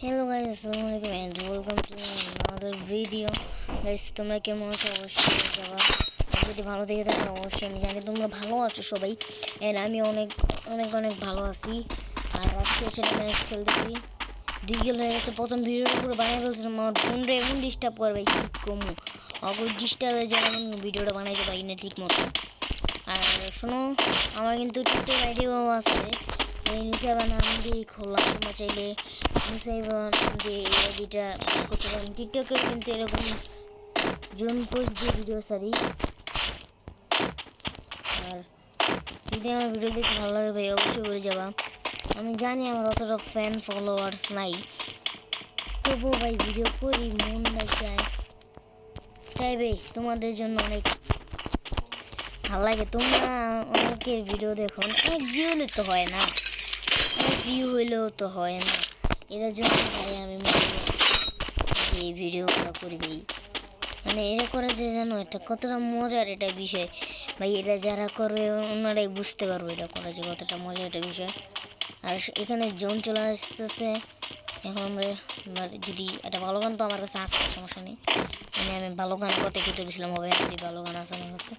Hello guys, Assalamualaikum and welcome to another video. Guys, তোমরা কেমন আছো অবশ্যই জানাবা। যদি ভালো দেখে থাকো অবশ্যই আমি জানি তোমরা ভালো আছো সবাই। এন্ড আমি অনেক ভালো আছি। আর আজকে ছেলে ম্যাচ খেলতেছি। ডিগেল হয়ে গেছে প্রথম ভিডিওটা পুরো বানিয়ে ফেলছিলাম। আমার বোনরে এমন ডিস্টার্ব করবে কি কমু। অগর ডিস্টার্ব হয়ে যায় এমন ভিডিওটা বানাইতে পারি না ঠিক মতো। আর শোনো, আমার কিন্তু টিকটক আইডিও আছে। এই নিচে নাম দিয়ে খোলা, তোমরা চাইলে নিচে দিয়ে আইডিটা করতে পারেন। টিকটকে কিন্তু এরকম জুম পোস্ট দিয়ে ভিডিও সারি। আর যদি আমার ভিডিও দেখতে ভালো লাগে ভাই অবশ্যই করে যাবা। আমি জানি আমার অতটা ফ্যান ফলোয়ার্স নাই, তবুও ভাই ভিডিও করি, মন চায় তাই ভাই তোমাদের জন্য অনেক ভালো লাগে। তোমরা অনেকের ভিডিও দেখো, অনেক ভিউ হলে তো হয় না, অনেক ভিউ হইলেও তো হয় না। এটার জন্য ভাই আমি এই ভিডিওটা করি ভাই। মানে এটা করে যে জানো এটা কতটা মজার একটা বিষয় ভাই। এটা যারা করবে ওনারাই বুঝতে পারবো এটা করা যে কতটা মজার একটা বিষয়। আর এখানে জোন চলে আসতেছে। এখন আমরা যদি একটা ভালো গান তো আমার কাছে আসছে, সমস্যা নেই। মানে আমি ভালো গান কথা কি তুলেছিলাম হবে যদি ভালো গান আছে আমার কাছে।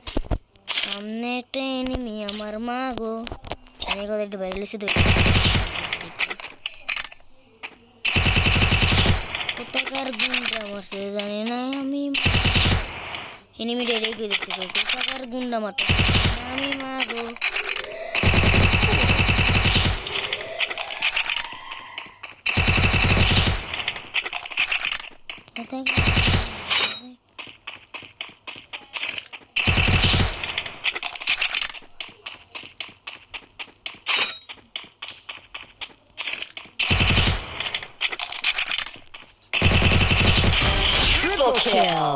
সামনে একটা এনিমি আমার মা গো, আমি কথা একটু বাইরে লিখে দেবো। কোথাকার গুন্ডা মারছে জানি না আমি, এনিমিটা রেখে দিচ্ছে। কোথাকার গুন্ডা মারতে আমি মা গো। Triple kill!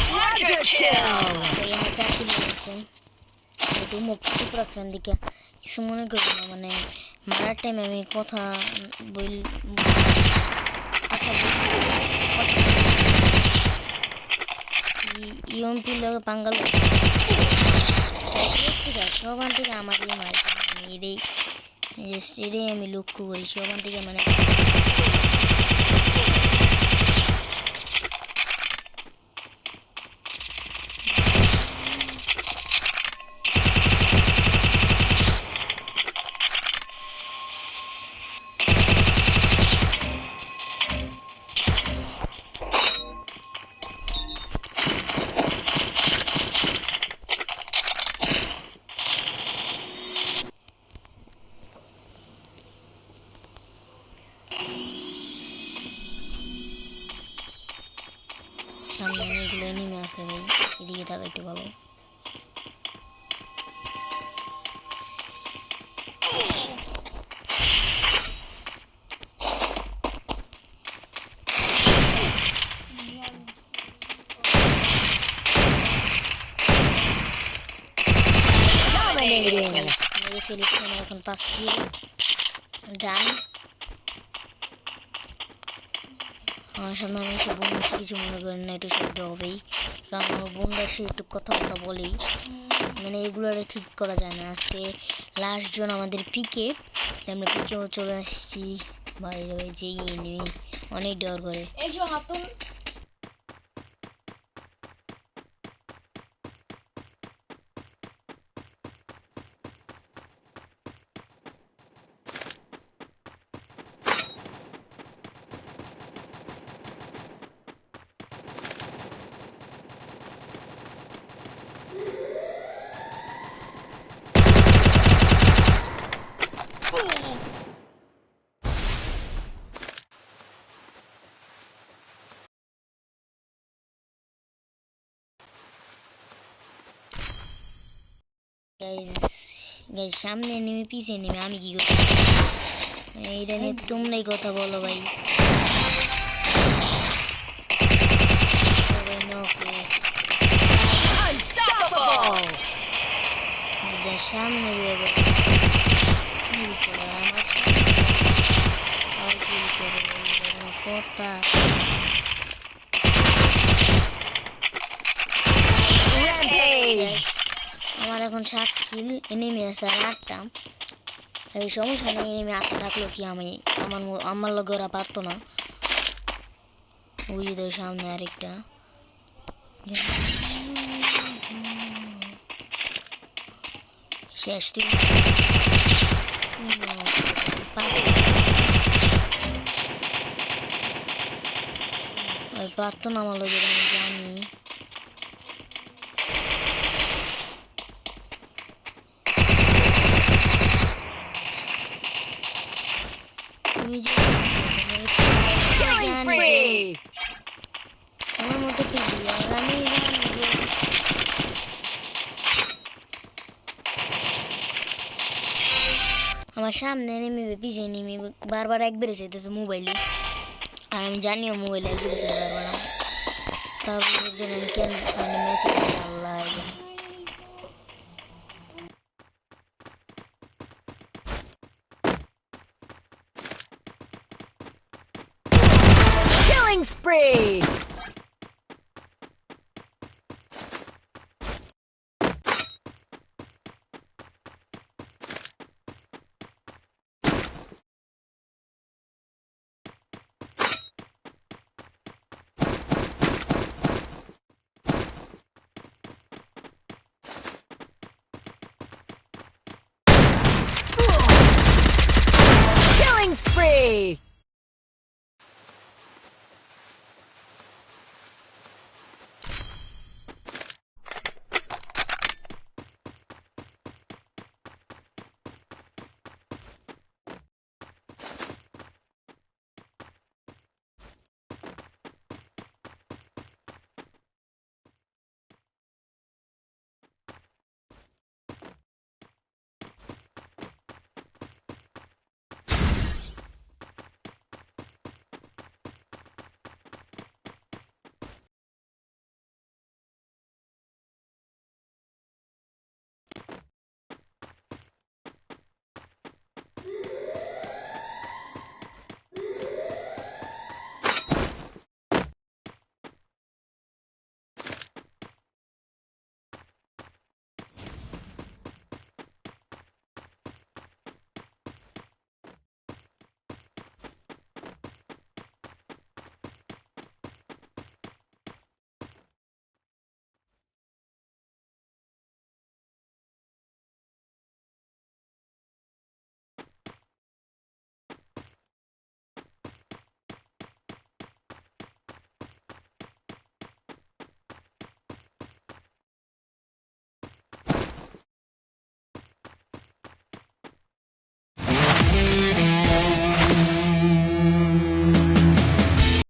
Quadra kill! itu mau putra dikit semuanya gue mana malah time আমি কথা বল ইয়ন পিলো পাঙ্গাল ঠিক আছে সবান থেকে আমাকে মারে। আমি এটাই আমি লক্ষ্য করি সবান থেকে মানে সামনে অনেকগুলো এনিমি আছে ভাই, এদিকে থাকা একটু ভালো। এখন 5 কিল ডান। আমার সামনে আমি সে বোন কিছু মনে করেন না, একটু শব্দ হবেই, কারণ আমার বোনরা সে একটু কথা বলেই, মানে এগুলো ঠিক করা যায় না। আজকে লাস্ট জন আমাদের পিকে, আমরা পিকেও চলে আসছি ভাই। ভাই যে এনিমি অনেক ডর করে। গাইস সামনে নেমে পিছিয়ে নেমে আমি কি করতে, এটা নিয়ে তোমরাই কথা বলো ভাই। সামনে আমার কথা। Rampage. আমার এখন 7 কিল, এনিমি আছে আর 8টা। এই সমস্যা নেই, এনিমি 8টা থাকলো কি আমার লগে ওরা পারতো না। ওই যে সামনে আরেকটা। শেষ তুই পারতো না আমার লগে, আমি জানি। তুমি যে Killing spree. আমার মতো খেলি আর আমি জানি যে আমার সামনে নেমে পিছিয়ে নেমে বারবার একবারে চাইতেছে মোবাইলে, আর আমি জানিও মোবাইলে একবারে চাই বারবার আমার। তারপর জন্য আমি কেন মানে ম্যাচে আল্লাহ জানে। Killing spree.